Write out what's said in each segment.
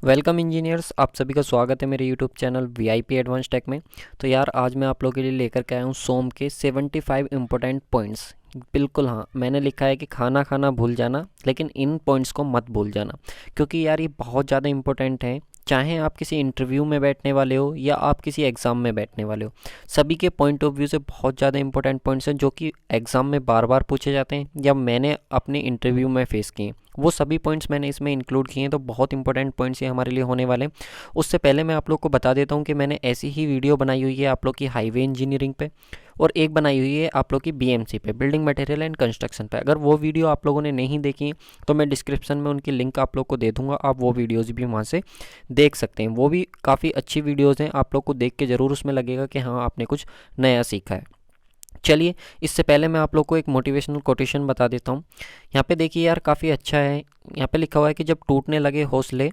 Welcome engineers, आप सभी का स्वागत है मेरे YouTube channel VIP advance tech में। तो यार आज मैं आप लोगों के लिए लेकर के आया हूँ सोम के 75 इम्पोर्टेंट पॉइंट्स। बिल्कुल हाँ, मैंने लिखा है कि खाना खाना भूल जाना, लेकिन इन पॉइंट्स को मत भूल जाना, क्योंकि यार ये बहुत ज़्यादा इंपॉर्टेंट हैं। चाहे आप किसी इंटरव्यू में बैठने वाले हो या आप किसी एग्ज़ाम में बैठने वाले हो, सभी के पॉइंट ऑफ व्यू से बहुत ज़्यादा इंपॉर्टेंट पॉइंट्स हैं जो कि एग्ज़ाम में बार बार पूछे जाते हैं या मैंने अपने इंटरव्यू में फेस किए। वो सभी पॉइंट्स मैंने इसमें इंक्लूड किए हैं, तो बहुत इंपॉर्टेंट पॉइंट्स ये हमारे लिए होने वाले हैं। उससे पहले मैं आप लोग को बता देता हूँ कि मैंने ऐसी ही वीडियो बनाई हुई है आप लोग की हाईवे इंजीनियरिंग पे, और एक बनाई हुई है आप लोग की बीएमसी पे, बिल्डिंग मटेरियल एंड कंस्ट्रक्शन पे। अगर वो वीडियो आप लोगों ने नहीं देखी तो मैं डिस्क्रिप्शन में उनकी लिंक आप लोग को दे दूंगा, आप वो वीडियोज़ भी वहाँ से देख सकते हैं। वो भी काफ़ी अच्छी वीडियोज़ हैं, आप लोग को देख के ज़रूर उसमें लगेगा कि हाँ आपने कुछ नया सीखा है। चलिए, इससे पहले मैं आप लोग को एक मोटिवेशनल कोटेशन बता देता हूँ। यहाँ पे देखिए यार, काफ़ी अच्छा है। यहाँ पे लिखा हुआ है कि जब टूटने लगे हौसले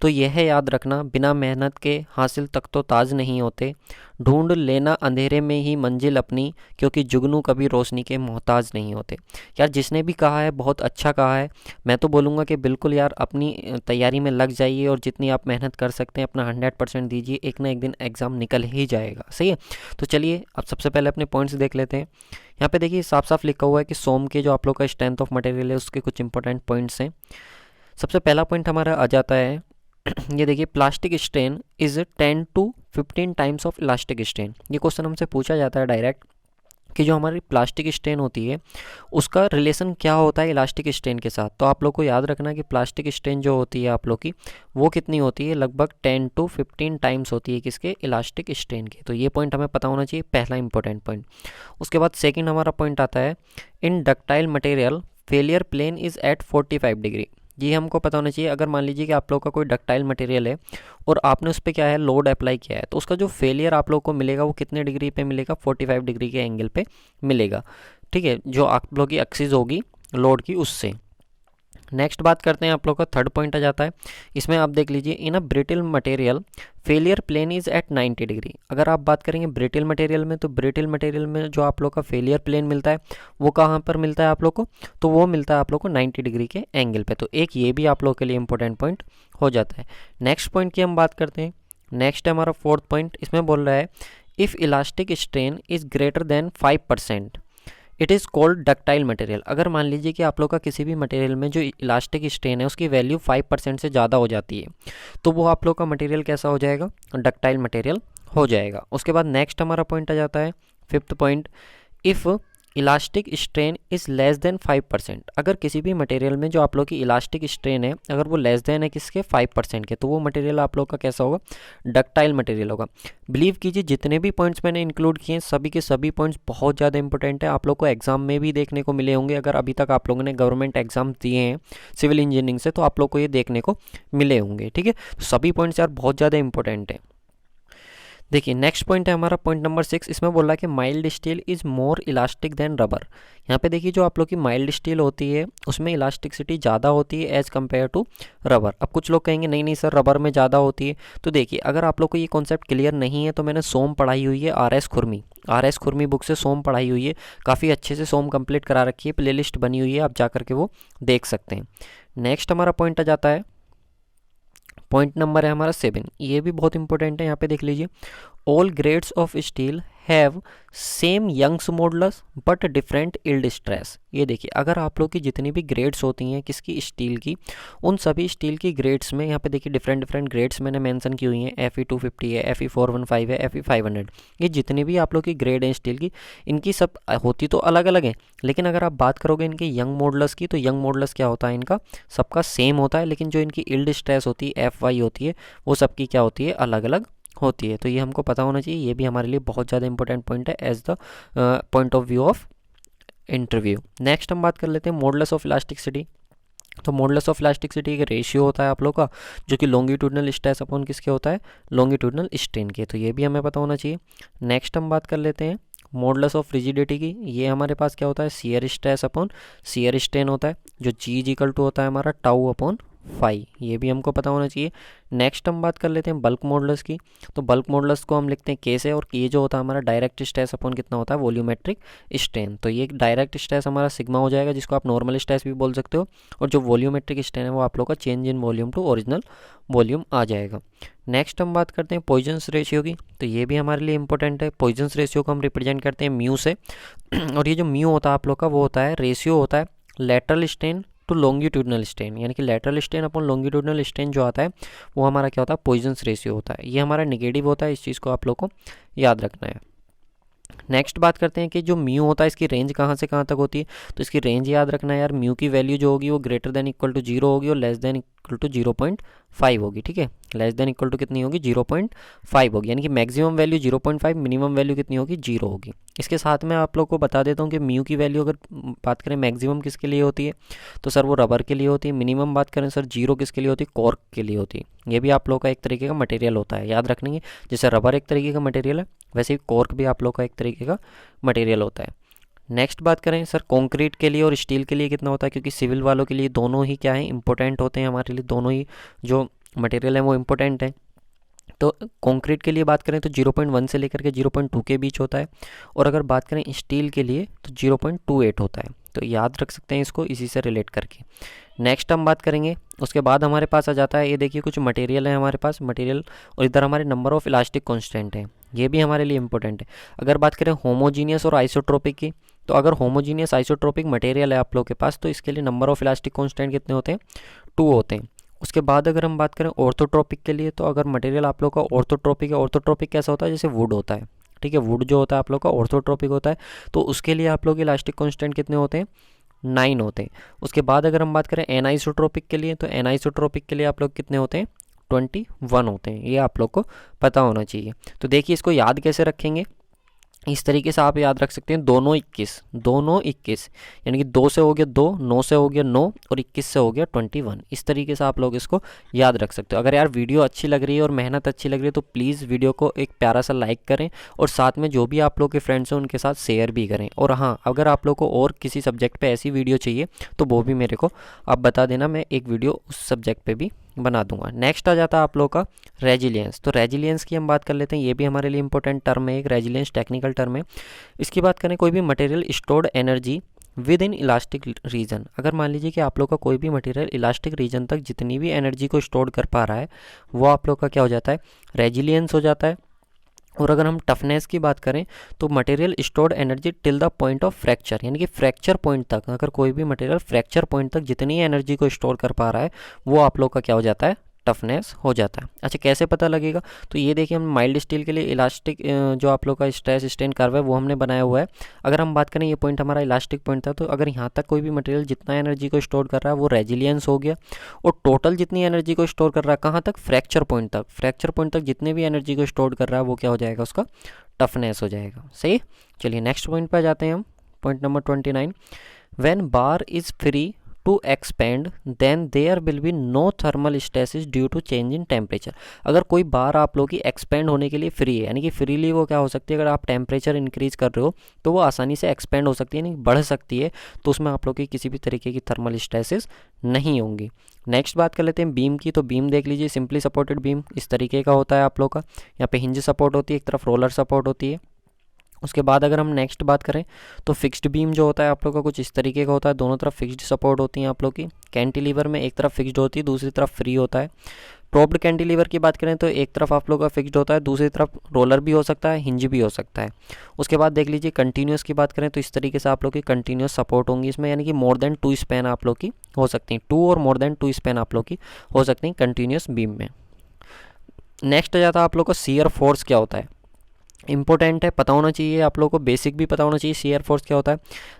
तो यह याद रखना, बिना मेहनत के हासिल तक तो ताज नहीं होते। ढूंढ लेना अंधेरे में ही मंजिल अपनी, क्योंकि जुगनू कभी रोशनी के मोहताज नहीं होते। यार जिसने भी कहा है बहुत अच्छा कहा है। मैं तो बोलूँगा कि बिल्कुल यार अपनी तैयारी में लग जाइए और जितनी आप मेहनत कर सकते हैं अपना 100% दीजिए, एक ना एक दिन एग्ज़ाम निकल ही जाएगा। सही है। तो चलिए अब सबसे पहले अपने पॉइंट्स देख लेते हैं। यहाँ पे देखिए साफ साफ लिखा हुआ है कि सोम के जो आप लोग का स्ट्रेंथ ऑफ मटेरियल है उसके कुछ इंपॉर्टेंट पॉइंट्स हैं। सबसे पहला पॉइंट हमारा आ जाता है ये देखिए, plastic strain is 10 to 15 times of elastic strain. ये क्वेश्चन हमसे पूछा जाता है डायरेक्ट कि जो हमारी प्लास्टिक स्ट्रेन होती है उसका रिलेशन क्या होता है इलास्टिक स्ट्रेन के साथ। तो आप लोग को याद रखना कि प्लास्टिक स्ट्रेन जो होती है आप लोग की, वो कितनी होती है, लगभग 10 to 15 टाइम्स होती है किसके, इलास्टिक स्ट्रेन के। तो ये पॉइंट हमें पता होना चाहिए, पहला इंपॉर्टेंट पॉइंट। उसके बाद सेकंड हमारा पॉइंट आता है, in ductile material failure plane is at 45 degree. ये हमको पता होना चाहिए। अगर मान लीजिए कि आप लोग का कोई डक्टाइल मटेरियल है और आपने उस पर क्या है, लोड अप्लाई किया है, तो उसका जो फेलियर आप लोग को मिलेगा वो कितने डिग्री पे मिलेगा, 45 डिग्री के एंगल पे मिलेगा। ठीक है, जो आप लोग की एक्सिस होगी लोड की उससे। नेक्स्ट बात करते हैं, आप लोग का थर्ड पॉइंट आ जाता है। इसमें आप देख लीजिए, in a brittle material failure plane is at 90 degree. अगर आप बात करेंगे ब्रिटिल मटेरियल में, तो ब्रिटिल मटेरियल में जो आप लोग का फेलियर प्लेन मिलता है वो कहाँ पर मिलता है आप लोग को, तो वो मिलता है आप लोग को 90 डिग्री के एंगल पे। तो एक ये भी आप लोग के लिए इंपॉर्टेंट पॉइंट हो जाता है। नेक्स्ट पॉइंट की हम बात करते हैं। नेक्स्ट है हमारा फोर्थ पॉइंट। इसमें बोल रहा है, if elastic strain is greater than 5% it is called ductile material. अगर मान लीजिए कि आप लोग का किसी भी मटेरियल में जो इलास्टिक स्ट्रेन है उसकी वैल्यू 5% से ज़्यादा हो जाती है, तो वो आप लोग का मटेरियल कैसा हो जाएगा, डक्टाइल मटेरियल हो जाएगा। उसके बाद नेक्स्ट हमारा पॉइंट आ जाता है, fifth point, if elastic strain is less than 5%। अगर किसी भी मटेरियल में जो आप लोग की इलास्टिक स्ट्रेन है अगर वो लेस देन है किसके, 5% के, तो वो मटेरियल आप लोग का कैसा होगा, डक्टाइल मटेरियल होगा। बिलीव कीजिए जितने भी पॉइंट्स मैंने इंक्लूड किए हैं सभी के सभी पॉइंट्स बहुत ज़्यादा इंपॉर्टेंट है, आप लोग को एग्जाम में भी देखने को मिले होंगे। अगर अभी तक आप लोगों ने गवर्नमेंट एग्जाम दिए हैं सिविल इंजीनियरिंग से तो आप लोग को ये देखने को मिले होंगे। ठीक है, तो सभी पॉइंट्स यार बहुत ज़्यादा इंपॉर्टेंट है। देखिए नेक्स्ट पॉइंट है हमारा पॉइंट नंबर 6। इसमें बोल रहा है कि mild steel is more elastic than rubber. यहाँ पे देखिए जो आप लोग की माइल्ड स्टील होती है उसमें इलास्टिसिटी ज़्यादा होती है एज़ कम्पेयर टू रबर। अब कुछ लोग कहेंगे नहीं नहीं सर रबर में ज़्यादा होती है। तो देखिए अगर आप लोग को ये कॉन्सेप्ट क्लियर नहीं है तो मैंने सोम पढ़ाई हुई है, आर एस खुरमी बुक से सोम पढ़ाई हुई है, काफ़ी अच्छे से सोम कंप्लीट करा रखी है, प्ले लिस्ट बनी हुई है, आप जा करके वो देख सकते हैं। नेक्स्ट हमारा पॉइंट आ जाता है, पॉइंट नंबर है हमारा 7। ये भी बहुत इंपॉर्टेंट है। यहाँ पे देख लीजिए, all grades of steel have same Young's modulus but different yield stress. ये देखिए अगर आप लोग की जितनी भी ग्रेड्स होती हैं किसकी, स्टील की, उन सभी स्टील की ग्रेड्स में यहाँ पे देखिए डिफरेंट ग्रेड्स मैंने मेंशन की हुई हैं। Fe250 है, Fe415 है, Fe500। ये जितनी भी आप लोग की ग्रेड हैं स्टील की, इनकी सब होती तो अलग अलग हैं, लेकिन अगर आप बात करोगे इनके यंग मॉडुलस की, तो यंग मॉडुलस क्या होता है, इनका सबका सेम होता है, लेकिन जो इनकी यील्ड स्ट्रेस होती है Fy होती है वो सबकी क्या होती है, अलग अलग होती है। तो ये हमको पता होना चाहिए, ये भी हमारे लिए बहुत ज़्यादा इंपॉर्टेंट पॉइंट है as the point of view of interview. Next हम बात कर लेते हैं मॉडुलस ऑफ इलास्टिसिटी। तो मॉडुलस ऑफ इलास्टिसिटी का रेशियो होता है आप लोग का जो कि लॉन्गिट्यूडनल स्ट्रेस अपॉन किसके होता है, लॉन्गिट्यूडनल स्ट्रेन के। तो ये भी हमें पता होना चाहिए। नेक्स्ट हम बात कर लेते हैं मॉडुलस ऑफ रिजिडिटी की। ये हमारे पास क्या होता है, shear stress upon shear strain होता है, जो जी इक्वल टू होता है हमारा टाउ अपॉन फाई, ये भी हमको पता होना चाहिए। नेक्स्ट हम बात कर लेते हैं बल्क मॉडुलस की। तो बल्क मॉडुलस को हम लिखते हैं के से, और ये जो होता है हमारा डायरेक्ट स्ट्रेस अपॉन कितना होता है वॉल्यूमेट्रिक स्ट्रेन। तो ये डायरेक्ट स्ट्रेस हमारा सिग्मा हो जाएगा, जिसको आप नॉर्मल स्ट्रेस भी बोल सकते हो, और जो वॉल्यूमेट्रिक स्ट्रेन है वो आप लोग का change in volume to original volume आ जाएगा। नेक्स्ट हम बात करते हैं पॉइजन्स रेशियो की। तो ये भी हमारे लिए इंपॉर्टेंट है। पॉइजन्स रेशियो को हम रिप्रेजेंट करते हैं म्यू से, और ये जो म्यू होता है आप लोग का वो होता है रेशियो होता है lateral strain to longitudinal strain, यानी कि lateral strain upon longitudinal strain जो आता है वो हमारा क्या होता है पॉइजन्स रेशियो होता है। ये हमारा नेगेटिव होता है, इस चीज़ को आप लोग को याद रखना है। नेक्स्ट बात करते हैं कि जो म्यू होता है इसकी रेंज कहाँ से कहाँ तक होती है। तो इसकी रेंज याद रखना है यार, म्यू की वैल्यू जो होगी वो ग्रेटर देन इक्वल टू 0 होगी और लेस देन इक्वल टू 0.5 होगी। ठीक है, लेस देन इक्वल टू कितनी होगी 0.5 होगी, यानी कि मैक्सिमम वैल्यू 0.5, मिनिमम वैल्यू कितनी होगी 0 होगी। इसके साथ में आप लोग को बता देता हूँ कि म्यू की वैल्यू अगर बात करें मैक्सिमम किसके लिए होती है तो सर वो रबर के लिए होती है। मिनिमम बात करें सर 0 किसके लिए होती है, कॉर्क के लिए होती है। ये भी आप लोग का एक तरीके का मटेरियल होता है, याद रखेंगे। जैसे रबर एक तरीके का मटेरियल है, वैसे ही कॉर्क भी आप लोग का एक तरीके का मटेरियल होता है। नेक्स्ट बात करें सर कंक्रीट के लिए और स्टील के लिए कितना होता है, क्योंकि सिविल वालों के लिए दोनों ही क्या है इंपॉर्टेंट होते हैं, हमारे लिए दोनों ही जो मटेरियल है वो इंपॉर्टेंट है। तो कंक्रीट के लिए बात करें तो 0.1 से लेकर के 0.2 के बीच होता है, और अगर बात करें स्टील के लिए तो 0.28 होता है। तो याद रख सकते हैं इसको इसी से रिलेट करके। नेक्स्ट हम बात करेंगे, उसके बाद हमारे पास आ जाता है ये देखिए कुछ मटेरियल है हमारे पास मटेरियल, और इधर हमारे नंबर ऑफ इलास्टिक कांस्टेंट है, ये भी हमारे लिए इंपॉर्टेंट है। अगर बात करें होमोजीनियस और आइसोट्रोपिक की, तो अगर होमोजीनियस आइसोट्रोपिक मटेरियल है आप लोग के पास तो इसके लिए नंबर ऑफ इलास्टिक कांस्टेंट कितने होते हैं 2 होते हैं। उसके बाद अगर हम बात करें ऑर्थोट्रोपिक के लिए, तो अगर मटेरियल आप लोग का ऑर्थोट्रोपिक है, ऑर्थोट्रोपिक कैसा होता है जैसे वुड होता है, ठीक है, वुड जो होता है आप लोग का ऑर्थोट्रोपिक होता है, तो उसके लिए आप लोग इलास्टिक कांस्टेंट कितने होते हैं 9 होते हैं। उसके बाद अगर हम बात करें एनाइसोट्रोपिक के लिए, तो एनाइसोट्रोपिक के लिए आप लोग कितने होते हैं 21 होते हैं, ये आप लोग को पता होना चाहिए। तो देखिए इसको याद कैसे रखेंगे, इस तरीके से आप याद रख सकते हैं दोनों 21 यानी कि 2 से हो गया 2, 9 से हो गया 9 और 21 से हो गया 21। इस तरीके से आप लोग इसको याद रख सकते हो। अगर यार वीडियो अच्छी लग रही है और मेहनत अच्छी लग रही है तो प्लीज़ वीडियो को एक प्यारा सा लाइक करें, और साथ में जो भी आप लोग के फ्रेंड्स हैं उनके साथ शेयर भी करें। और हाँ, अगर आप लोग को और किसी सब्जेक्ट पर ऐसी वीडियो चाहिए तो वो भी मेरे को आप बता देना, मैं एक वीडियो उस सब्जेक्ट पर भी बना दूंगा। नेक्स्ट आ जाता है आप लोग का रेजिलियंस। तो रेजिलियंस की हम बात कर लेते हैं, ये भी हमारे लिए इंपॉर्टेंट टर्म है, एक रेजिलियंस टेक्निकल टर्म है। इसकी बात करें कोई भी material stored energy within elastic region. अगर मान लीजिए कि आप लोग का कोई भी मटेरियल इलास्टिक रीजन तक जितनी भी एनर्जी को स्टोर कर पा रहा है वो आप लोग का क्या हो जाता है रेजिलियंस हो जाता है। और अगर हम टफनेस की बात करें तो material stored energy till the point of fracture, यानी कि फ्रैक्चर पॉइंट तक, अगर कोई भी मटेरियल फ्रैक्चर पॉइंट तक जितनी एनर्जी को स्टोर कर पा रहा है वो आप लोग का क्या हो जाता है टफनेस हो जाता है। अच्छा, कैसे पता लगेगा, तो ये देखिए हम माइल्ड स्टील के लिए इलास्टिक जो आप लोग का स्ट्रेस स्ट्रेन कर्व है वो हमने बनाया हुआ है। अगर हम बात करें ये पॉइंट हमारा इलास्टिक पॉइंट था, तो अगर यहाँ तक कोई भी मटेरियल जितना एनर्जी को स्टोर कर रहा है वो रेजिलियंस हो गया, और टोटल जितनी एनर्जी को स्टोर कर रहा है कहाँ तक फ्रैक्चर पॉइंट तक, फ्रैक्चर पॉइंट तक जितने भी एनर्जी को स्टोर कर रहा है वो क्या हो जाएगा उसका टफनेस हो जाएगा। सही, चलिए नेक्स्ट पॉइंट पर जाते हैं हम, point number 29। When bar is free to expand then there will be no thermal stresses due to change in temperature. अगर कोई बार आप लोग की एक्सपेंड होने के लिए फ्री है, यानी कि फ्रीली वो क्या हो सकती है, अगर आप टेम्परेचर इंक्रीज कर रहे हो तो वो आसानी से एक्सपेंड हो सकती है, यानी बढ़ सकती है, तो उसमें आप लोग की किसी भी तरीके की थर्मल स्टेसिस नहीं होंगी। नेक्स्ट बात कर लेते हैं बीम की। तो बीम देख लीजिए, सिंपली सपोर्टेड बीम इस तरीके का होता है आप लोग का, यहाँ पे हिंज सपोर्ट होती है, एक तरफ रोलर सपोर्ट होती है। उसके बाद अगर हम नेक्स्ट बात करें तो फिक्स्ड बीम जो होता है आप लोग का कुछ इस तरीके का होता है, दोनों तरफ फिक्स्ड सपोर्ट होती हैं आप लोग की। कैंटिलीवर में एक तरफ फिक्स्ड होती है, दूसरी तरफ फ्री होता है। प्रोप्ड कैंटिलीवर की बात करें तो एक तरफ आप लोग का फिक्स्ड होता है, दूसरी तरफ रोलर भी हो सकता है, हिंज भी हो सकता है। उसके बाद देख लीजिए कंटिन्यूस की बात करें तो इस तरीके से आप लोग की कंटिन्यूस सपोर्ट होंगी इसमें, यानी कि मोर देन 2 स्पैन आप लोग की हो सकती हैं, 2 और मोर देन 2 स्पैन आप लोग की हो सकती हैं कंटिन्यूस बीम में। नेक्स्ट आ जाता है आप लोग को शियर फोर्स क्या होता है, इंपॉर्टेंट है, पता होना चाहिए आप लोगों को, बेसिक भी पता होना चाहिए। शियर फोर्स क्या होता है,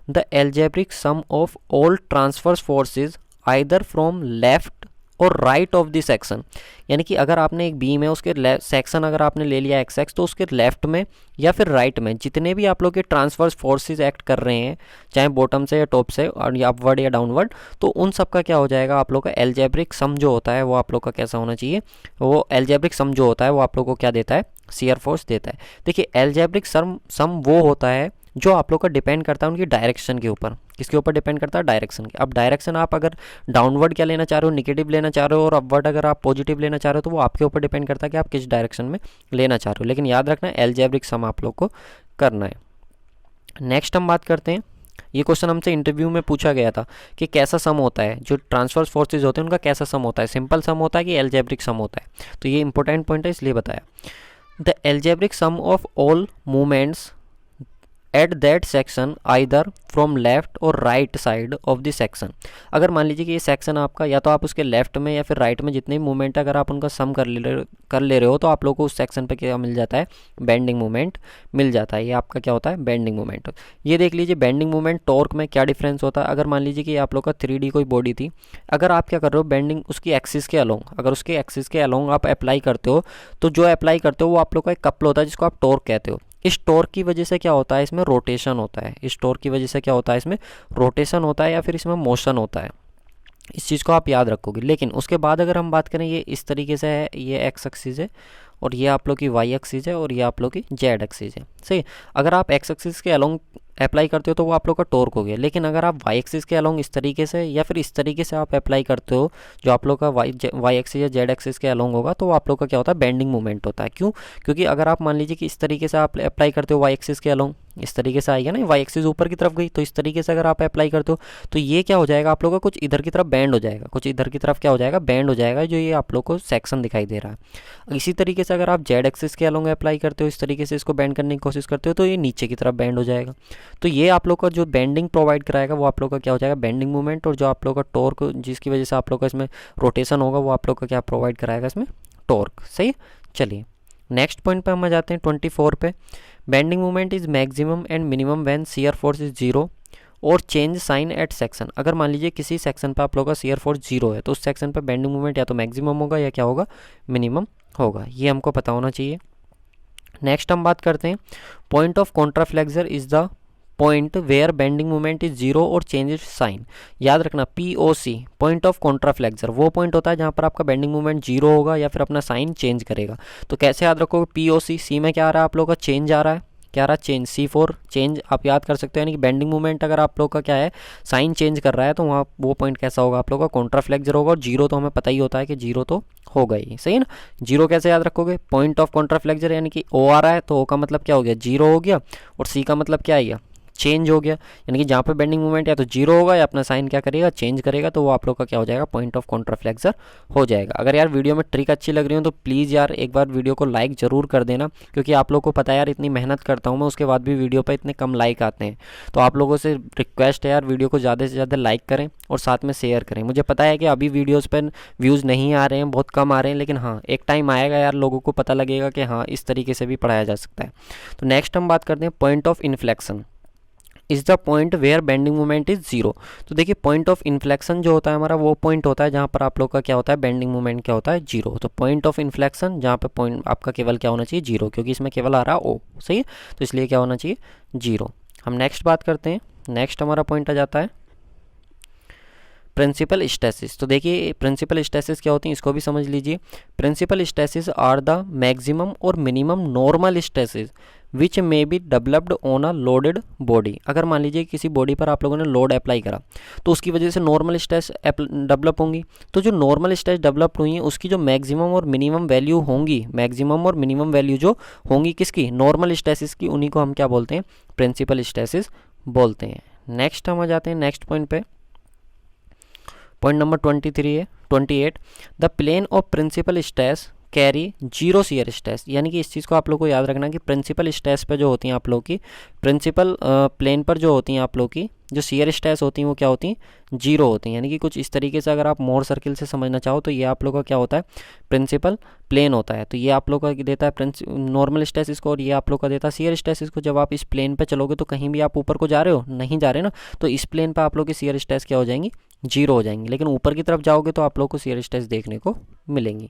the algebraic sum of all transverse forces either from left और राइट ऑफ द सेक्शन, यानी कि अगर आपने एक बीम है उसके सेक्शन अगर आपने ले लिया एक्स एक्स, तो उसके लेफ्ट में या फिर राइट में जितने भी आप लोग के ट्रांसवर्स फोर्सेस एक्ट कर रहे हैं, चाहे बॉटम से या टॉप से और या अपवर्ड या डाउनवर्ड, तो उन सब का क्या हो जाएगा आप लोग का एल्जेब्रिक सम जो होता है वो आप लोग का कैसा होना चाहिए, वो एल्जेब्रिक सम जो होता है वो आप लोग को क्या देता है शियर फोर्स देता है। देखिए एल्जेब्रिक सम वो होता है जो आप लोग का डिपेंड करता है उनकी डायरेक्शन के ऊपर। किसके ऊपर डिपेंड करता है? डायरेक्शन के। अब डायरेक्शन आप अगर डाउनवर्ड क्या लेना चाह रहे हो, नेगेटिव लेना चाह रहे हो, और अपवर्ड अगर आप पॉजिटिव लेना चाह रहे हो, तो वो आपके ऊपर डिपेंड करता है कि आप किस डायरेक्शन में लेना चाह रहे हो। लेकिन याद रखना अलजेब्रिक सम आप लोग को करना है। नेक्स्ट हम बात करते हैं, ये क्वेश्चन हमसे इंटरव्यू में पूछा गया था कि कैसा सम होता है, जो ट्रांसफर फोर्सेज होते हैं उनका कैसा सम होता है, सिंपल सम होता है कि अलजेब्रिक सम होता है। तो ये इंपॉर्टेंट पॉइंट है इसलिए बताया। The algebraic sum of all movements at that section either from left और right side of the section. अगर मान लीजिए कि ये सेक्शन आपका या तो आप उसके लेफ्ट में या फिर राइट में जितने भी मूवमेंट अगर आप उनका सम कर ले रहे हो, तो आप लोग को उस सेक्शन पे क्या मिल जाता है? बेंडिंग मूवमेंट मिल जाता है। ये आपका क्या होता है? Bending movement. ये देख लीजिए बेंडिंग मूवमेंट टॉर्क में क्या डिफरेंस होता है। अगर मान लीजिए कि आप लोग का 3D कोई बॉडी थी, अगर आप क्या कर रहे हो बेंडिंग उसकी एक्सिस के अलोंग, अगर उसके एक्सिस के अलोंग आप अप्लाई करते हो, तो जो अप्लाई करते हो वो आप लोग का एक कपल होता है जिसको आप टॉर्क कहते हो। इस टॉर्क की वजह से क्या होता है? इसमें रोटेशन होता है। इस टॉर्क की वजह से क्या होता है? इसमें रोटेशन होता है या फिर इसमें मोशन होता है। इस चीज़ को आप याद रखोगे। लेकिन उसके बाद अगर हम बात करें, ये इस तरीके से है, ये एक्स एक्सिस है और ये आप लोग की वाई एक्सिस है और ये आप लोग की जेड एक्सिस है। सही। अगर आप एक्स एक्सिस के अलोंग अप्लाई करते हो तो वो आप लोग का टॉर्क हो गया। लेकिन अगर आप वाई एक्सिस के अलोंग इस तरीके से या फिर इस तरीके से आप अप्लाई करते हो, जो आप लोग का वाई एक्सिस या जेड एक्सिस के अलोंग होगा, तो वो आप लोग का क्या होता है? बेंडिंग मूवमेंट होता है। क्यों? क्योंकि अगर आप मान लीजिए कि इस तरीके से आप अप्लाई करते हो वाई एक्सिस के अलोंग, इस तरीके से आएगा ना, वाई एक्सिस ऊपर की तरफ गई, तो इस तरीके से अगर आप अप्लाई करते हो तो ये क्या हो जाएगा? आप लोग का कुछ इधर की तरफ बैंड हो जाएगा, कुछ इधर की तरफ क्या हो जाएगा? बैंड हो जाएगा, जो ये आप लोग को सेक्शन दिखाई दे रहा है। इसी तरीके से अगर आप जेड एक्सिस के अलोंग अप्लाई करते हो, इस तरीके से इसको बैंड करने की कोशिश करते हो, तो ये नीचे की तरफ बैंड हो जाएगा। तो ये आप लोग का जो बेंडिंग प्रोवाइड कराएगा वो आप लोग का क्या हो जाएगा? Bending movement. और जो आप लोग का टॉर्क जिसकी वजह से आप लोग का इसमें रोटेशन होगा, वो आप लोग का क्या प्रोवाइड कराएगा? इसमें टॉर्क। सही। चलिए नेक्स्ट पॉइंट पे हम आ जाते हैं 24 पे। Bending movement is maximum and minimum when shear force is zero और चेंज साइन एट सेक्शन। अगर मान लीजिए किसी सेक्शन पे आप लोग का शियर फोर्स जीरो है, तो उस सेक्शन पे बेंडिंग मूवमेंट या तो मैक्सिमम होगा या क्या होगा? मिनिमम होगा। ये हमको पता होना चाहिए। नेक्स्ट हम बात करते हैं, point of contraflexure is the point where bending movement is zero और चेंज साइन। याद रखना POC पॉइंट ऑफ कॉन्ट्राफ्लेक्सर वो पॉइंट होता है जहाँ पर आपका बेंडिंग मूवमेंट जीरो होगा या फिर अपना साइन चेंज करेगा। तो कैसे याद रखोगे? POC, सी में क्या आ रहा है आप लोग का? चेंज आ रहा है। क्या रहा? चेंज। C4 चेंज आप याद कर सकते हो, यानी कि बेंडिंग मूवमेंट अगर आप लोग का क्या है? साइन चेंज कर रहा है, तो वहाँ वो पॉइंट कैसा होगा? आप लोग का कॉन्ट्राफ्लेक्सर होगा। और जीरो तो हमें पता ही होता है कि जीरो तो होगा ही। सही है ना? जीरो कैसे याद रखोगे? पॉइंट ऑफ कॉन्ट्राफ्लेक्सर यानी कि O आ रहा है, तो O का मतलब क्या हो गया? जीरो हो गया। और C का मतलब क्या आएगा? चेंज हो गया। यानी कि जहाँ पे बेंडिंग मूवमेंट या तो जीरो होगा या अपना साइन क्या करेगा? चेंज करेगा, तो वो आप लोग का क्या हो जाएगा? पॉइंट ऑफ कॉन्ट्राफ्लेक्सर हो जाएगा। अगर यार वीडियो में ट्रिक अच्छी लग रही हो तो प्लीज़ यार एक बार वीडियो को लाइक ज़रूर कर देना, क्योंकि आप लोग को पता है यार इतनी मेहनत करता हूँ मैं, उसके बाद भी वीडियो पर इतने कम लाइक आते हैं। तो आप लोगों से रिक्वेस्ट है यार, वीडियो को ज़्यादा से ज़्यादा लाइक करें और साथ में शेयर करें। मुझे पता है कि अभी वीडियोज़ पर व्यूज़ नहीं आ रहे हैं, बहुत कम आ रहे हैं, लेकिन हाँ एक टाइम आएगा यार, लोगों को पता लगेगा कि हाँ इस तरीके से भी पढ़ाया जा सकता है। तो नेक्स्ट हम बात करते हैं, point of inflection is the point where bending movement is zero. तो देखिए पॉइंट ऑफ इन्फ्लेक्शन जो होता है हमारा, वो पॉइंट होता है जहाँ पर आप लोग का क्या होता है? बेंडिंग मूवमेंट क्या होता है? जीरो। तो पॉइंट ऑफ इन्फ्लेक्शन जहाँ पे पॉइंट आपका केवल क्या होना चाहिए? जीरो, क्योंकि इसमें केवल आ रहा है O। सही है, तो इसलिए क्या होना चाहिए? जीरो। हम नेक्स्ट बात करते हैं। नेक्स्ट हमारा पॉइंट आ जाता है प्रिंसिपल स्टेसिस। तो देखिए प्रिंसिपल स्टेसिस क्या होती है, इसको भी समझ लीजिए। Principal stresses are the maximum और minimum normal stresses which may be developed on a loaded body. अगर मान लीजिए किसी बॉडी पर आप लोगों ने लोड अप्लाई करा, तो उसकी वजह से नॉर्मल स्ट्रेस डेवलप होंगी। तो जो नॉर्मल स्ट्रेस डेवलप हुई है उसकी जो मैक्सिमम और मिनिमम वैल्यू होंगी, मैक्सिमम और मिनिमम वैल्यू जो होंगी किसकी? नॉर्मल स्ट्रेसिस की, उन्हीं को हम क्या बोलते हैं? प्रिंसिपल स्ट्रेसिस बोलते हैं। नेक्स्ट हम आ जाते हैं नेक्स्ट पॉइंट पे। पॉइंट नंबर 23 है 28, the plane of principal stress carry zero shear stress. यानी कि इस चीज़ को आप लोग को याद रखना कि प्रिंसिपल स्ट्रेस पे जो होती हैं आप लोग की, प्रिंसिपल प्लेन पर जो होती हैं आप लोग की जो शियर स्ट्रेस होती हैं वो क्या होती हैं? जीरो होती हैं। यानी कि कुछ इस तरीके से अगर आप मोर सर्किल से समझना चाहो तो ये आप लोग का क्या होता है? प्रिंसिपल प्लेन होता है। तो ये आप लोग का देता है नॉर्मल स्ट्रेस इसको, और ये आप लोग का देता है शियर स्ट्रेस इसको। जब आप इस प्लेन पे चलोगे तो कहीं भी आप ऊपर को जा रहे हो? नहीं जा रहे ना, तो इस प्लेन पे आप लोग की शियर स्ट्रेस क्या हो जाएंगी? जीरो हो जाएंगी। लेकिन ऊपर की तरफ जाओगे तो आप लोग को शियर स्ट्रेस देखने को मिलेंगी।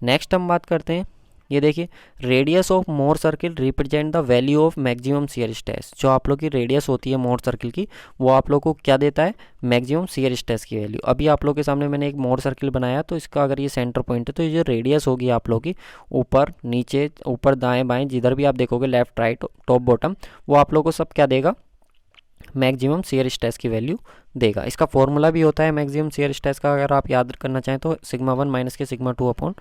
नेक्स्ट हम बात करते हैं ये देखिए, radius of more circle represent the value of maximum shear stress. जो आप लोग की रेडियस होती है मोर सर्किल की, वो आप लोग को क्या देता है, मैक्सिमम शियर स्ट्रेस की वैल्यू। अभी आप लोग के सामने मैंने एक मोर सर्किल बनाया, तो इसका अगर ये सेंटर पॉइंट है, तो ये जो रेडियस होगी आप लोग की, ऊपर नीचे, ऊपर दाएं बाएं, जिधर भी आप देखोगे, लेफ्ट राइट टॉप बॉटम, वो आप लोग को सब क्या देगा, मैक्सिमम शियर स्ट्रेस की वैल्यू देगा। इसका फॉर्मूला भी होता है मैक्सिमम शियर स्ट्रेस का, अगर आप याद करना चाहें तो सिग्मा 1 माइनस के सिग्मा 2 अपॉन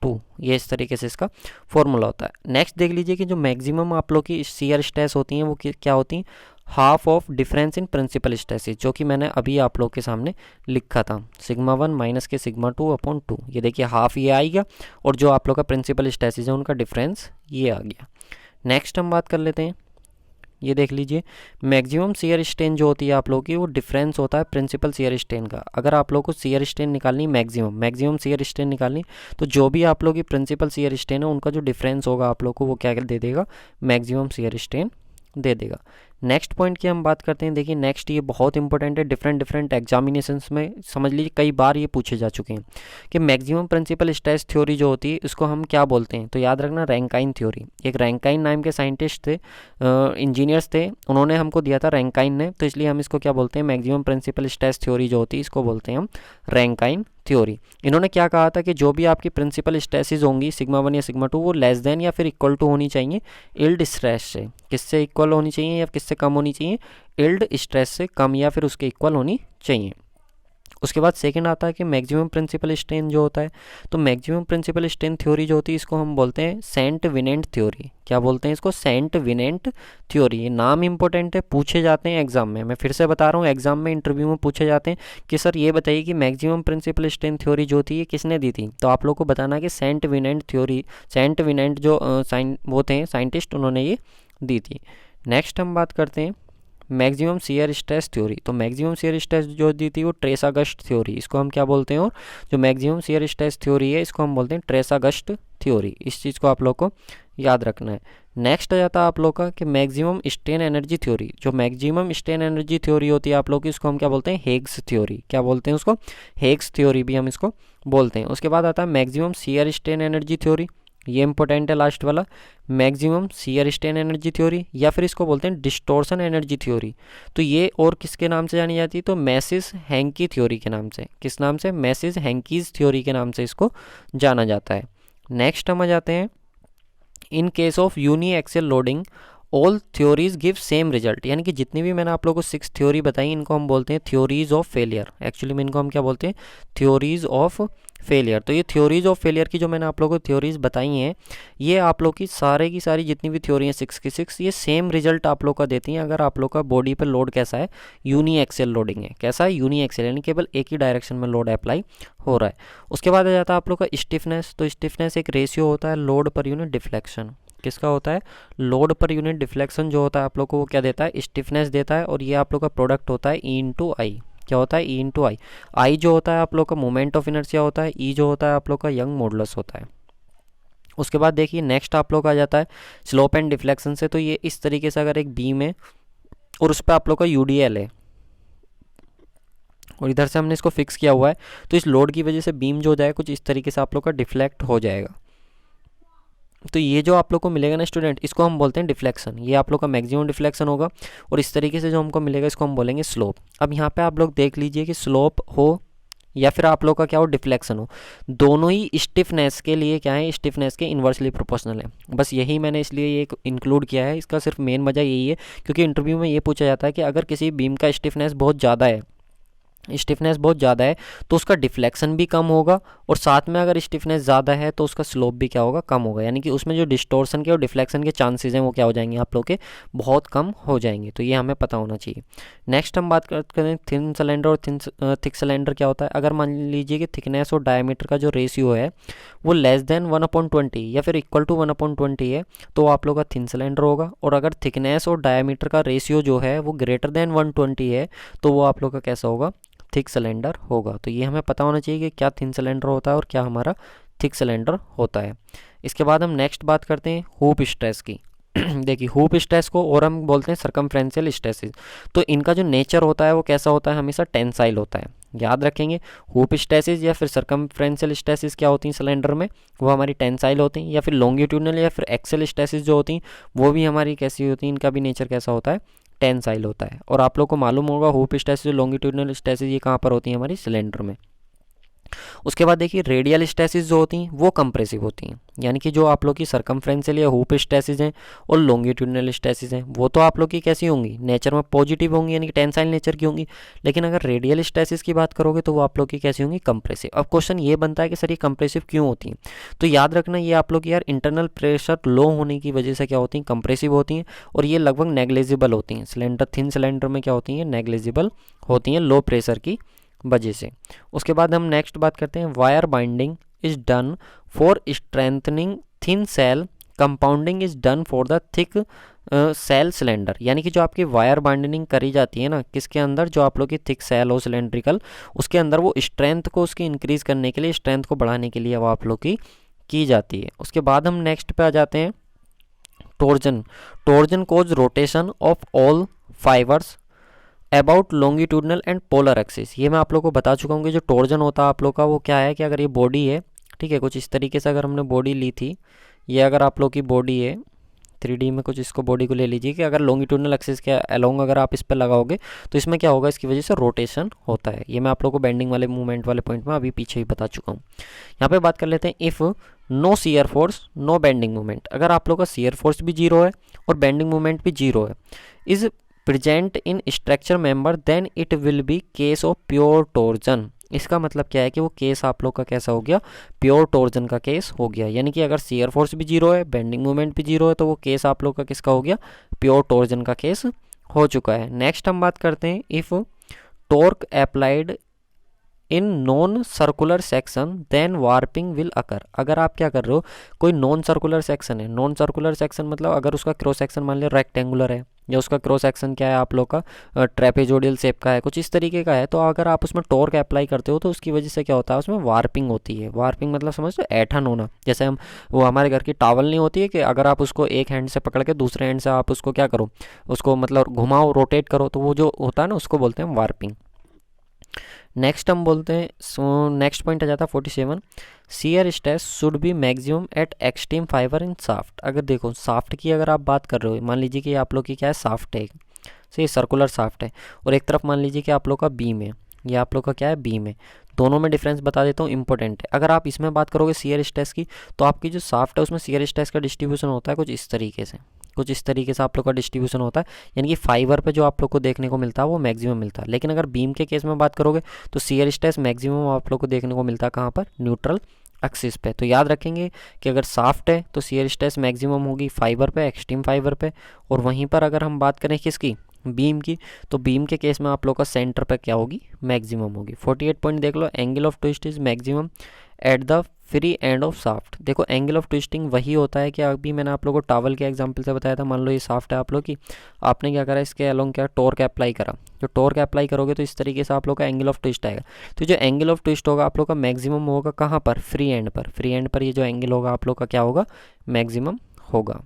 2, ये इस तरीके से इसका फॉर्मूला होता है। नेक्स्ट देख लीजिए कि जो मैक्सिमम आप लोग की शियर स्ट्रेस होती हैं वो क्या होती हैं, half of difference in principle stresses, जो कि मैंने अभी आप लोग के सामने लिखा था, सिग्मा 1 माइनस के सिग्मा 2 अपॉन 2। ये देखिए हाफ ये आएगा, और जो आप लोग का प्रिंसिपल स्ट्रेसेस है उनका डिफरेंस ये आ गया। नेक्स्ट हम बात कर लेते हैं, ये देख लीजिए, मैक्सिमम शियर स्ट्रेन जो होती है आप लोगों की, वो डिफरेंस होता है प्रिंसिपल शियर स्ट्रेन का। अगर आप लोग को शियर स्ट्रेन निकालनी, मैक्सिमम शियर स्ट्रेन निकालनी, तो जो भी आप लोग की प्रिंसिपल शियर स्ट्रेन है उनका जो डिफरेंस होगा आप लोग को, वो क्या दे देगा, मैक्सिमम शियर स्ट्रेन दे देगा। नेक्स्ट पॉइंट की हम बात करते हैं। देखिए नेक्स्ट, ये बहुत इंपॉर्टेंट है, डिफरेंट एग्जामिनेशंस में समझ लीजिए कई बार ये पूछे जा चुके हैं कि मैक्सिमम प्रिंसिपल स्ट्रेस थ्योरी जो होती है इसको हम क्या बोलते हैं। तो याद रखना, रैंकाइन थ्योरी। एक रैंकाइन नाम के साइंटिस्ट थे, इंजीनियर्स थे, उन्होंने हमको दिया था रैंकाइन ने, तो इसलिए हम इसको क्या बोलते हैं, मैक्सिमम प्रिंसिपल स्ट्रेस थ्योरी जो होती है इसको बोलते हैं हम रैंकाइन थ्योरी। इन्होंने क्या कहा था कि जो भी आपकी प्रिंसिपल स्ट्रेसेस होंगी सिग्मा 1 या सिग्मा 2, वो लेस देन या फिर इक्वल टू होनी चाहिए यील्ड स्ट्रेस से। किससे इक्वल होनी चाहिए या किससे कम होनी चाहिए, यील्ड स्ट्रेस से कम या फिर उसके इक्वल होनी चाहिए। उसके बाद सेकंड आता है कि मैक्सिमम प्रिंसिपल स्ट्रेन जो होता है, तो मैक्सिमम प्रिंसिपल स्ट्रेन थ्योरी जो होती है इसको हम बोलते हैं सेंट विनेंट थ्योरी। क्या बोलते हैं इसको, सेंट विनेंट थ्योरी। ये नाम इंपॉर्टेंट है, पूछे जाते हैं एग्जाम में, मैं फिर से बता रहा हूँ, एग्जाम में इंटरव्यू में पूछे जाते हैं कि सर ये बताइए कि मैक्सिमम प्रिंसिपल स्ट्रेन थ्योरी जो थी ये किसने दी थी, तो आप लोग को बताना कि सेंट विनेंट थ्योरी, सेंट विनेंट जो वो थे साइंटिस्ट, उन्होंने ये दी थी। नेक्स्ट हम बात करते हैं मैक्सिमम शियर स्ट्रेस थ्योरी। तो मैक्सिमम शियर स्ट्रेस जो दी थी वो ट्रेस-अगस्ट थ्योरी, इसको हम क्या बोलते हैं, और जो मैक्सिमम शियर स्ट्रेस थ्योरी है इसको हम बोलते हैं ट्रेस-अगस्ट थ्योरी। इस चीज़ को आप लोग को याद रखना है। नेक्स्ट आ जाता है आप लोग का कि मैक्सिमम स्ट्रेन एनर्जी थ्योरी। जो मैक्सिमम स्ट्रेन एनर्जी थ्योरी होती है आप लोग की, इसको हम क्या बोलते हैं, हेग्स थ्योरी। क्या बोलते हैं उसको, हेग्स थ्योरी भी हम इसको बोलते हैं। उसके बाद आता है maximum shear strain energy theory, ये इंपॉर्टेंट है लास्ट वाला, maximum shear strain energy theory, या फिर इसको बोलते हैं डिस्टॉर्शन एनर्जी थ्योरी। तो ये और किसके नाम से जानी जाती है, तो मैसिस हैंकी थ्योरी के नाम से। किस नाम से, मैसिस हैंकीज थ्योरी के नाम से इसको जाना जाता है। नेक्स्ट हम आ जाते हैं, in case of uniaxial loading all theories give same result. यानी कि जितनी भी मैंने आप लोगों को 6 थ्योरी बताई, इनको हम बोलते हैं थ्योरीज ऑफ फेलियर। एक्चुअली में इनको हम क्या बोलते हैं, थ्योरीज ऑफ फेलियर। तो ये थ्योरीज ऑफ फेलियर की जो मैंने आप लोगों को थ्योरीज बताई हैं, ये आप लोग की सारी जितनी भी थ्योरी हैं 6 की 6, ये सेम रिजल्ट आप लोग का देती हैं अगर आप लोग का बॉडी पर लोड कैसा है, यूनी एक्सेल लोडिंग है। कैसा है, यूनी एक्सेल, यानी केवल एक ही डायरेक्शन में लोड अप्लाई हो रहा है। उसके बाद आ जाता है आप लोग का स्टिफनेस। तो स्टिफनेस एक रेशियो होता है लोड पर यूनिट डिफ्लेक्शन। किसका होता है, लोड पर यूनिट डिफ्लेक्शन जो होता है आप लोग को वो क्या देता है, स्टिफनेस देता है। और ये आप लोग का प्रोडक्ट होता है ई इंटू आई। क्या होता है, ई इंटू आई। आई जो होता है आप लोग का मोमेंट ऑफ इनर्शिया होता है, ई जो होता है आप लोग का यंग मॉडुलस होता है। उसके बाद देखिए नेक्स्ट आप लोग आ जाता है स्लोप एंड डिफ्लेक्शन से। तो ये इस तरीके से अगर एक बीम है और उस पर आप लोग का यूडीएल है और इधर से हमने इसको फिक्स किया हुआ है, तो इस लोड की वजह से बीम जो हो जाएगा कुछ इस तरीके से आप लोग का डिफ्लेक्ट हो जाएगा। तो ये जो आप लोग को मिलेगा ना स्टूडेंट, इसको हम बोलते हैं डिफ्लेक्शन। ये आप लोग का मैक्सिमम डिफ्लेक्शन होगा, और इस तरीके से जो हमको मिलेगा इसको हम बोलेंगे स्लोप। अब यहाँ पे आप लोग देख लीजिए कि स्लोप हो या फिर आप लोग का क्या हो, डिफ्लेक्शन हो, दोनों ही स्टिफनेस के लिए क्या है, स्टिफनेस के इन्वर्सली प्रोपोर्शनल है। बस यही मैंने इसलिए ये इंक्लूड किया है। इसका सिर्फ मेन वजह यही है क्योंकि इंटरव्यू में ये पूछा जाता है कि अगर किसी बीम का स्टिफनेस बहुत ज़्यादा है, स्टिफनेस बहुत ज़्यादा है, तो उसका डिफ्लेक्शन भी कम होगा, और साथ में अगर स्टिफनेस ज़्यादा है तो उसका स्लोप भी क्या होगा, कम होगा। यानी कि उसमें जो डिस्टोर्शन के और डिफ्लेक्शन के चांसेस हैं वो क्या हो जाएंगे, आप लोग के बहुत कम हो जाएंगे। तो ये हमें पता होना चाहिए। नेक्स्ट हम बात करते हैं थिन सिलेंडर और थिक सिलेंडर क्या होता है। अगर मान लीजिए कि थिकनेस और डायमीटर का जो रेशियो है वो लेस देन 1/20 या फिर इक्वल टू 1/20 है, तो आप लोग का थिन सिलेंडर होगा। और अगर थिकनेस और डायमीटर का रेशियो जो है वो ग्रेटर देन 120 है, तो वो आप लोग का कैसा होगा, थिक सिलेंडर होगा। तो ये हमें पता होना चाहिए कि क्या थिन सिलेंडर होता है और क्या हमारा थिक सिलेंडर होता है। इसके बाद हम नेक्स्ट बात करते हैं हुप स्ट्रेस की। देखिए हुप स्ट्रेस को और हम बोलते हैं सर्कमफ्रेंशियल स्ट्रेसेस। तो इनका जो नेचर होता है वो कैसा होता है, हमेशा टेंसाइल होता है। याद रखेंगे। हुप स्टेसिस या फिर सर्कमफ्रेंशियल स्टेसिस क्या होती हैं सिलेंडर में, वो हमारी टेंसाइल होती हैं, या फिर लॉन्गिट्यूडनल या फिर एक्सेल स्टेसिस जो होती हैं वो भी हमारी कैसी होती हैं, इनका भी नेचर कैसा होता है, टेंसाइल होता है। और आप लोग को मालूम होगा हुप स्टेसिस, लॉन्गिट्यूडनल स्टेसिस ये कहाँ पर होती है, हमारी सिलेंडर में। उसके बाद देखिए रेडियल स्टेसिस जो होती हैं वो कंप्रेसिव होती हैं, यानी कि जो आप लोग की सर्कमफ्रेंशियल या हुप स्टेसिस हैं और लॉन्गिट्यूडनल स्टेसिस हैं वो तो आप लोग की कैसी होंगी, नेचर में पॉजिटिव होंगी, यानी कि टेंसाइल नेचर की होंगी। लेकिन अगर रेडियल स्टेसिस की बात करोगे तो वो आप लोग की कैसी होंगी, कंप्रेसिव। अब क्वेश्चन ये बनता है कि सर ये कंप्रेसिव क्यों होती हैं, तो याद रखना ये आप लोग की यार इंटरनल प्रेशर लो होने की वजह से क्या होती हैं, कंप्रेसिव होती हैं, और ये लगभग नेग्लेजिबल होती हैं। सिलेंडर, थिन सिलेंडर में क्या होती हैं, नेग्लेजिबल होती हैं लो प्रेशर की वजह से। उसके बाद हम नेक्स्ट बात करते हैं, wire binding is done for strengthening thin shell, compounding is done for the thick shell cylinder. यानी कि जो आपकी वायर बाइंडिंग करी जाती है ना किसके अंदर, जो आप लोग की थिक सेल हो सिलेंड्रिकल, उसके अंदर वो स्ट्रेंथ को उसकी इंक्रीज करने के लिए, स्ट्रेंथ को बढ़ाने के लिए वो आप लोग की जाती है। उसके बाद हम नेक्स्ट पे आ जाते हैं, torsion. Torsion cause rotation of all fibres about longitudinal and polar axis. ये मैं आप लोगों को बता चुका हूँ कि जो टोर्जन होता है आप लोग का वो क्या है, कि अगर ये बॉडी है, ठीक है, कुछ इस तरीके से अगर हमने बॉडी ली थी, ये अगर आप लोग की बॉडी है 3D में, कुछ इसको बॉडी को ले लीजिए कि अगर लॉन्गिट्यूडनल एक्सिस के अलोंग अगर आप इस पर लगाओगे तो इसमें क्या होगा, इसकी वजह से रोटेशन होता है। ये मैं आप लोग को बेंडिंग वाले मूवमेंट वाले पॉइंट में अभी पीछे ही बता चुका हूँ। यहाँ पे बात कर लेते हैं, if no shear force no bending movement. अगर आप लोग का शियर फोर्स भी जीरो है और बेंडिंग मूवमेंट भी जीरो है, is present in structure member, then it will be case of pure torsion. इसका मतलब क्या है कि वो केस आप लोग का कैसा हो गया, प्योर टोर्जन का केस हो गया। यानी कि अगर शियर फोर्स भी जीरो है, बेंडिंग मूवमेंट भी जीरो है, तो वो केस आप लोग का किसका हो गया, प्योर टोर्जन का केस हो चुका है। नेक्स्ट हम बात करते हैं, if torque applied in non circular section then warping will occur. अगर आप क्या कर रहे हो, कोई नॉन सर्कुलर सेक्शन है, नॉन सर्कुलर सेक्शन मतलब अगर उसका क्रॉस सेक्शन मान लिया रेक्टेंगुलर है, या उसका क्रॉस सेक्शन क्या है आप लोग का ट्रेपेजोडियल शेप का है, कुछ इस तरीके का है, तो अगर आप उसमें टॉर्क अप्लाई करते हो तो उसकी वजह से क्या होता है, उसमें वार्पिंग होती है। वार्पिंग मतलब समझते हो, ऐठन होना। जैसे हम वो हमारे घर की टॉवल नहीं होती है कि अगर आप उसको एक हैंड से पकड़ के दूसरे हैंड से आप उसको क्या करो, उसको मतलब घुमाओ, रोटेट करो, तो वो जो होता है ना उसको बोलते हैं वार्पिंग। नेक्स्ट हम बोलते हैं, नेक्स्ट पॉइंट आ जाता है 47, shear stress should be maximum at extreme fibre in shaft. अगर देखो साफ्ट की अगर आप बात कर रहे हो, मान लीजिए कि आप लोग की क्या है, साफ्ट है, सही सर्कुलर साफ्ट है, और एक तरफ मान लीजिए कि आप लोग का बीम है, ये आप लोग का क्या है, बीम है। दोनों में डिफरेंस बता देता हूँ, इंपॉर्टेंट है। अगर आप इसमें बात करोगे शियर स्ट्रेस की, तो आपकी जो साफ्ट है उसमें शियर स्ट्रेस का डिस्ट्रीब्यूशन होता है कुछ इस तरीके से, कुछ इस तरीके से आप लोग का डिस्ट्रीब्यूशन होता है, यानी कि फाइबर पे जो आप लोग को देखने को मिलता है वो मैक्सिमम मिलता है। लेकिन अगर बीम के केस में बात करोगे तो शियर स्ट्रेस मैक्सिमम आप लोग को देखने को मिलता है कहाँ पर, न्यूट्रल एक्सिस पे। तो याद रखेंगे कि अगर साफ्ट है तो शियर स्ट्रेस मैक्सिमम होगी फाइबर पे, एक्सट्रीम फाइबर पे, और वहीं पर अगर हम बात करें किसकी, बीम की, तो बीम के केस में आप लोग का सेंटर पे क्या होगी, मैक्सिमम होगी। 48 पॉइंट देख लो, angle of twist is maximum at the free end of shaft. देखो एंगल ऑफ ट्विस्टिंग वही होता है कि अभी मैंने आप लोगों को टावल के एग्जांपल से बताया था, मान लो ये साफ्ट है आप लोग की, आपने क्या करा, इसके अलोंग क्या टॉर्क अप्लाई करा, जो टॉर्क अप्लाई करोगे तो इस तरीके से आप लोग का एंगल ऑफ ट्विस्ट आएगा। तो जो एंगल ऑफ ट्विस्ट होगा आप लोग का मैक्सिमम होगा कहाँ पर, फ्री एंड पर। फ्री एंड पर ये जो एंगल होगा आप लोग का क्या होगा, मैक्सिमम होगा।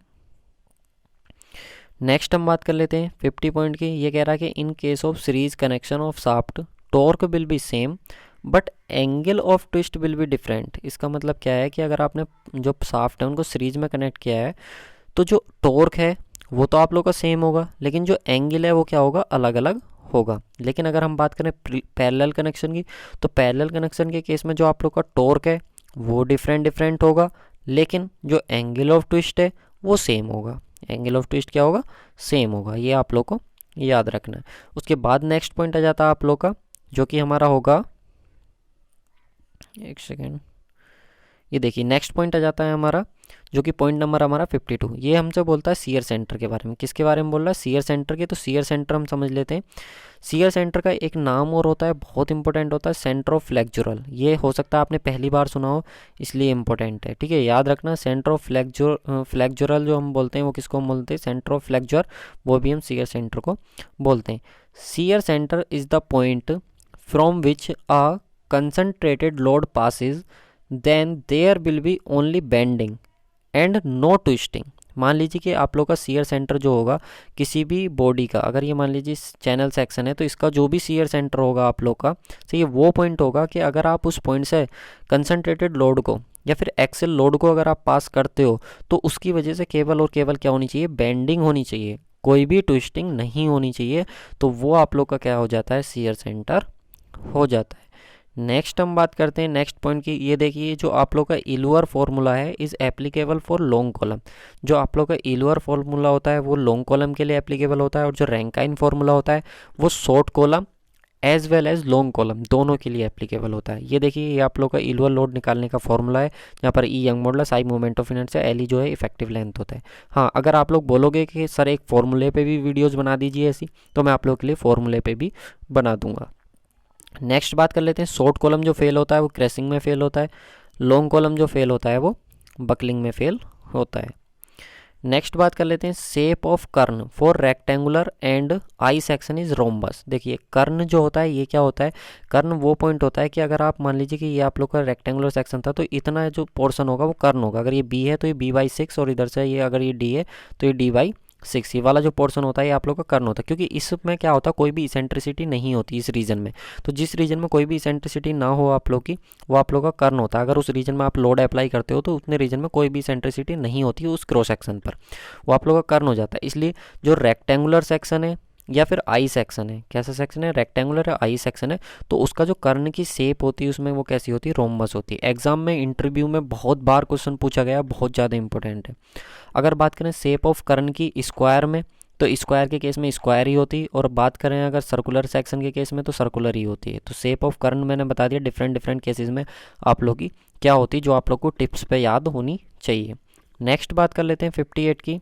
नेक्स्ट हम बात कर लेते हैं 50 पॉइंट की। ये कह रहा है कि in case of series connection of shaft torque will be same but angle of twist will be different. इसका मतलब क्या है कि अगर आपने जो साफ्ट है उनको सीरीज में कनेक्ट किया है तो जो टॉर्क है वो तो आप लोग का सेम होगा, लेकिन जो एंगल है वो क्या होगा, अलग अलग होगा। लेकिन अगर हम बात करें पैरेलल कनेक्शन की, तो पैरेलल कनेक्शन के केस में जो आप लोग का टॉर्क है वो डिफरेंट होगा, लेकिन जो एंगल ऑफ ट्विस्ट है वो सेम होगा। एंगल ऑफ ट्विस्ट क्या होगा, सेम होगा। ये आप लोग को याद रखना है। उसके बाद नेक्स्ट पॉइंट आ जाता है आप लोग का, जो कि हमारा होगा, एक सेकेंड, ये देखिए नेक्स्ट पॉइंट आ जाता है हमारा, जो कि पॉइंट नंबर हमारा 52। ये हमसे बोलता है शियर सेंटर के बारे में। किसके बारे में बोल रहा है, शियर सेंटर के। तो शियर सेंटर हम समझ लेते हैं। शियर सेंटर का एक नाम और होता है, बहुत इंपॉर्टेंट होता है, सेंटर ऑफ फ्लेक्चुरल। ये हो सकता है आपने पहली बार सुना हो, इसलिए इंपॉर्टेंट है, ठीक है, याद रखना। सेंटर ऑफ फ्लेक्चुरल जो हम बोलते हैं वो किसको हम बोलते हैं, सेंटर ऑफ फ्लेक्चर, वो भी हम शियर सेंटर को बोलते हैं। Shear centre is the point from which a concentrated load passes, then there will be only bending and no twisting। मान लीजिए कि आप लोग का सीयर सेंटर जो होगा किसी भी बॉडी का, अगर ये मान लीजिए चैनल सेक्शन है तो इसका जो भी सीयर सेंटर होगा आप लोग का, तो ये वो पॉइंट होगा कि अगर आप उस पॉइंट से कंसंट्रेटेड लोड को या फिर एक्सेल लोड को अगर आप पास करते हो तो उसकी वजह से केवल और केवल क्या होनी चाहिए, बेंडिंग होनी चाहिए, कोई भी ट्विस्टिंग नहीं होनी चाहिए। तो वो आप लोग का क्या हो जाता है, सीयर सेंटर हो जाता है। नेक्स्ट हम बात करते हैं नेक्स्ट पॉइंट की। ये देखिए जो आप लोग का इलुअर फॉर्मूला है is applicable for long column. जो आप लोग का इलुअर फॉर्मूला होता है वो लॉन्ग कॉलम के लिए एप्लीकेबल होता है, और जो रैंकाइन फॉर्मूला होता है वो short column as well as long column दोनों के लिए एप्लीकेबल होता है। ये देखिए ये आप लोग का इलुअर लोड निकालने का फॉर्मूला है, जहाँ पर E Young modulus, I moment of inertia, L जो है इफेक्टिव लेंथ होता है। हाँ, अगर आप लोग बोलोगे कि सर एक फॉर्मूले पे भी वीडियोस बना दीजिए ऐसी, तो मैं आप लोग के लिए फॉर्मूले पे भी बना दूंगा। नेक्स्ट बात कर लेते हैं, शॉर्ट कॉलम जो फेल होता है वो क्रैशिंग में फेल होता है, लॉन्ग कॉलम जो फेल होता है वो बकलिंग में फेल होता है। नेक्स्ट बात कर लेते हैं, शेप ऑफ कर्न for rectangular and I section is rhombus. देखिए कर्न जो होता है ये क्या होता है, कर्न वो पॉइंट होता है कि अगर आप मान लीजिए कि ये आप लोग का रेक्टेंगुलर सेक्शन था तो इतना जो पोर्शन होगा वो कर्न होगा। अगर ये बी है तो ये b/6, और इधर से ये अगर ये डी है तो ये d/6, ये वाला जो पोर्शन होता है ये आप लोग का कर्न होता है। क्योंकि इसमें क्या होता है, कोई भी इसेंट्रिसिटी नहीं होती इस रीजन में। तो जिस रीजन में कोई भी इसेंट्रिसिटी ना हो आप लोग की, वो आप लोग का कर्न होता है। अगर उस रीजन में आप लोड अप्लाई करते हो तो उतने रीजन में कोई भी इसेंट्रिसिटी नहीं होती उस क्रॉस सेक्शन पर, वो आप लोग का कर्न हो जाता है। इसलिए जो रेक्टेंगुलर सेक्शन है या फिर आई सेक्शन है, कैसा सेक्शन है, रेक्टेंगुलर है, आई सेक्शन है, तो उसका जो कर्ण की शेप होती है उसमें वो कैसी होती है, रोम्बस होती है। एग्जाम में इंटरव्यू में बहुत बार क्वेश्चन पूछा गया, बहुत ज़्यादा इंपॉर्टेंट है। अगर बात करें शेप ऑफ कर्ण की स्क्वायर में, तो स्क्वायर के केस में स्क्वायर ही होती है, और बात करें अगर सर्कुलर सेक्शन के केस में तो सर्कुलर ही होती है। तो शेप ऑफ कर्ण मैंने बता दिया, डिफरेंट डिफरेंट केसेस में आप लोग की क्या होती है, जो आप लोग को टिप्स पे याद होनी चाहिए। नेक्स्ट बात कर लेते हैं 58 की।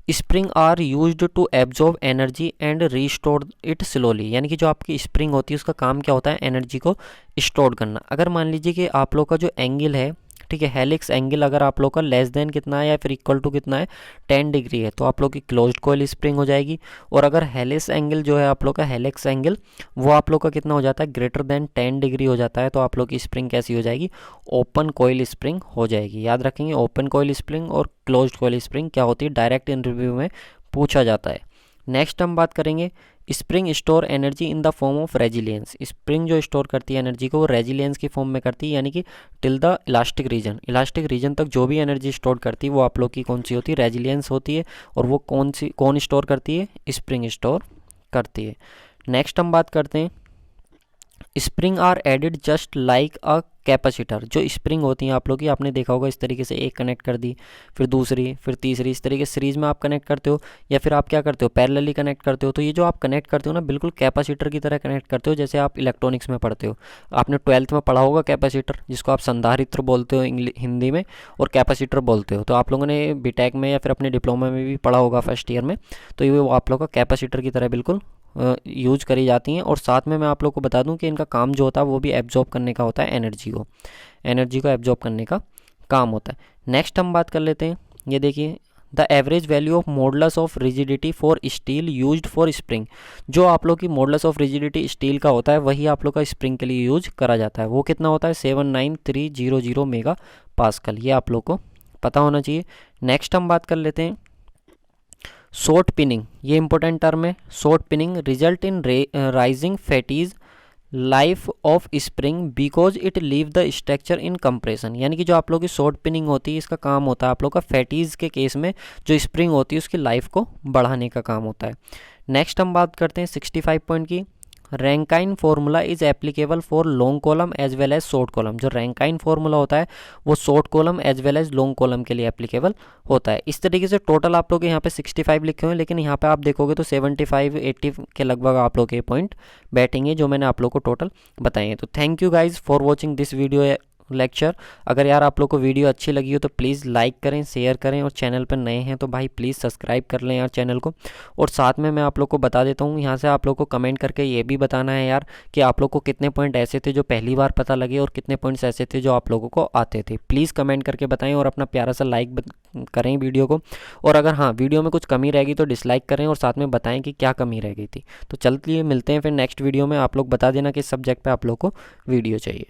Spring are used to absorb energy and restore it slowly. यानी कि जो आपकी स्प्रिंग होती है उसका काम क्या होता है, एनर्जी को स्टोर करना। अगर मान लीजिए कि आप लोग का जो एंगल है, ठीक है, हेलिक्स एंगल अगर आप लोग का लेस देन कितना है या फिर इक्वल टू कितना है, 10 डिग्री है, तो आप लोग की क्लोज्ड कॉइल स्प्रिंग हो जाएगी। और अगर हेलिक्स एंगल जो है आप लोग का, हेलिक्स एंगल वो आप लोग का कितना हो जाता है, ग्रेटर देन 10 डिग्री हो जाता है, तो आप लोग की स्प्रिंग कैसी हो जाएगी, ओपन कॉइल स्प्रिंग हो जाएगी। याद रखेंगे, ओपन कॉइल स्प्रिंग और क्लोज्ड कॉइल स्प्रिंग क्या होती है, डायरेक्ट इंटरव्यू में पूछा जाता है। नेक्स्ट हम बात करेंगे, spring store energy in the form of resilience. Spring जो स्टोर करती है एनर्जी को वो रेजिलियंस की फॉर्म में करती है, यानी कि till the elastic region, elastic region तक जो भी एनर्जी स्टोर करती है वो आप लोग की कौन सी होती है, रेजिलियंस होती है। और वो कौन स्टोर करती है, स्प्रिंग स्टोर करती है। नेक्स्ट हम बात करते हैं, spring are added just like a capacitor. जो स्प्रिंग होती हैं आप लोग की, आपने देखा होगा इस तरीके से एक कनेक्ट कर दी, फिर दूसरी, फिर तीसरी, इस तरीके से सीरीज में आप कनेक्ट करते हो, या फिर आप क्या करते हो, पैरेलली कनेक्ट करते हो। तो ये जो आप कनेक्ट करते हो ना, बिल्कुल कैपेसिटर की तरह कनेक्ट करते हो, जैसे आप इलेक्ट्रॉनिक्स में पढ़ते हो। आपने 12th में पढ़ा होगा कैपेसिटर, जिसको आप संधारित्र बोलते हो हिंदी में, और कैपेसिटर बोलते हो। तो आप लोगों ने बीटेक में या फिर अपने डिप्लोमा में भी पढ़ा होगा फर्स्ट ईयर में। तो ये आप लोग का कैपेसिटर की तरह बिल्कुल यूज करी जाती हैं। और साथ में मैं आप लोग को बता दूं कि इनका काम जो होता है वो भी एब्जॉर्ब करने का होता है, एनर्जी को एब्जॉर्ब करने का काम होता है। नेक्स्ट हम बात कर लेते हैं, ये देखिए, the average value of modulus of rigidity for steel used for spring. जो आप लोग की मॉडुलस ऑफ रिजिडिटी स्टील का होता है वही आप लोग का स्प्रिंग के लिए यूज करा जाता है। वो कितना होता है, 79300 मेगा पास्कल। ये आप लोग को पता होना चाहिए। नेक्स्ट हम बात कर लेते हैं, शॉर्ट पिनिंग। ये इंपॉर्टेंट टर्म है, shot peening result in rising fatigue life of spring because it leave the structure in compression. यानी कि जो आप लोग की शॉर्ट पिनिंग होती है इसका काम होता है आप लोग का फैटीज के केस में जो स्प्रिंग होती है उसकी लाइफ को बढ़ाने का काम होता है। नेक्स्ट हम बात करते हैं 65 पॉइंट की, Rankine formula is applicable for long column as well as short column. जो रैंकाइन फार्मूला होता है वो short column as well as long column के लिए एप्लीकेबल होता है। इस तरीके से टोटल आप लोग यहाँ पे 65 लिखे हुए हैं, लेकिन यहाँ पे आप देखोगे तो 75-80 के लगभग आप लोग के पॉइंट बैठेंगे जो मैंने आप लोग को टोटल बताए हैं। तो thank you guys for watching this video lecture. अगर यार आप लोग को वीडियो अच्छी लगी हो तो प्लीज़ लाइक करें, शेयर करें, और चैनल पर नए हैं तो भाई प्लीज़ सब्सक्राइब कर लें यार चैनल को। और साथ में मैं आप लोग को बता देता हूँ, यहाँ से आप लोग को कमेंट करके ये भी बताना है यार कि आप लोग को कितने पॉइंट ऐसे थे जो पहली बार पता लगे और कितने पॉइंट्स ऐसे थे जो आप लोगों को आते थे। प्लीज़ कमेंट करके बताएं और अपना प्यारा सा लाइक करें वीडियो को। और अगर हाँ वीडियो में कुछ कमी रहेगी तो डिसलाइक करें और साथ में बताएं कि क्या कमी रह गई थी। तो चलिए मिलते हैं फिर नेक्स्ट वीडियो में। आप लोग बता देना किस सब्जेक्ट पे आप लोग को वीडियो चाहिए।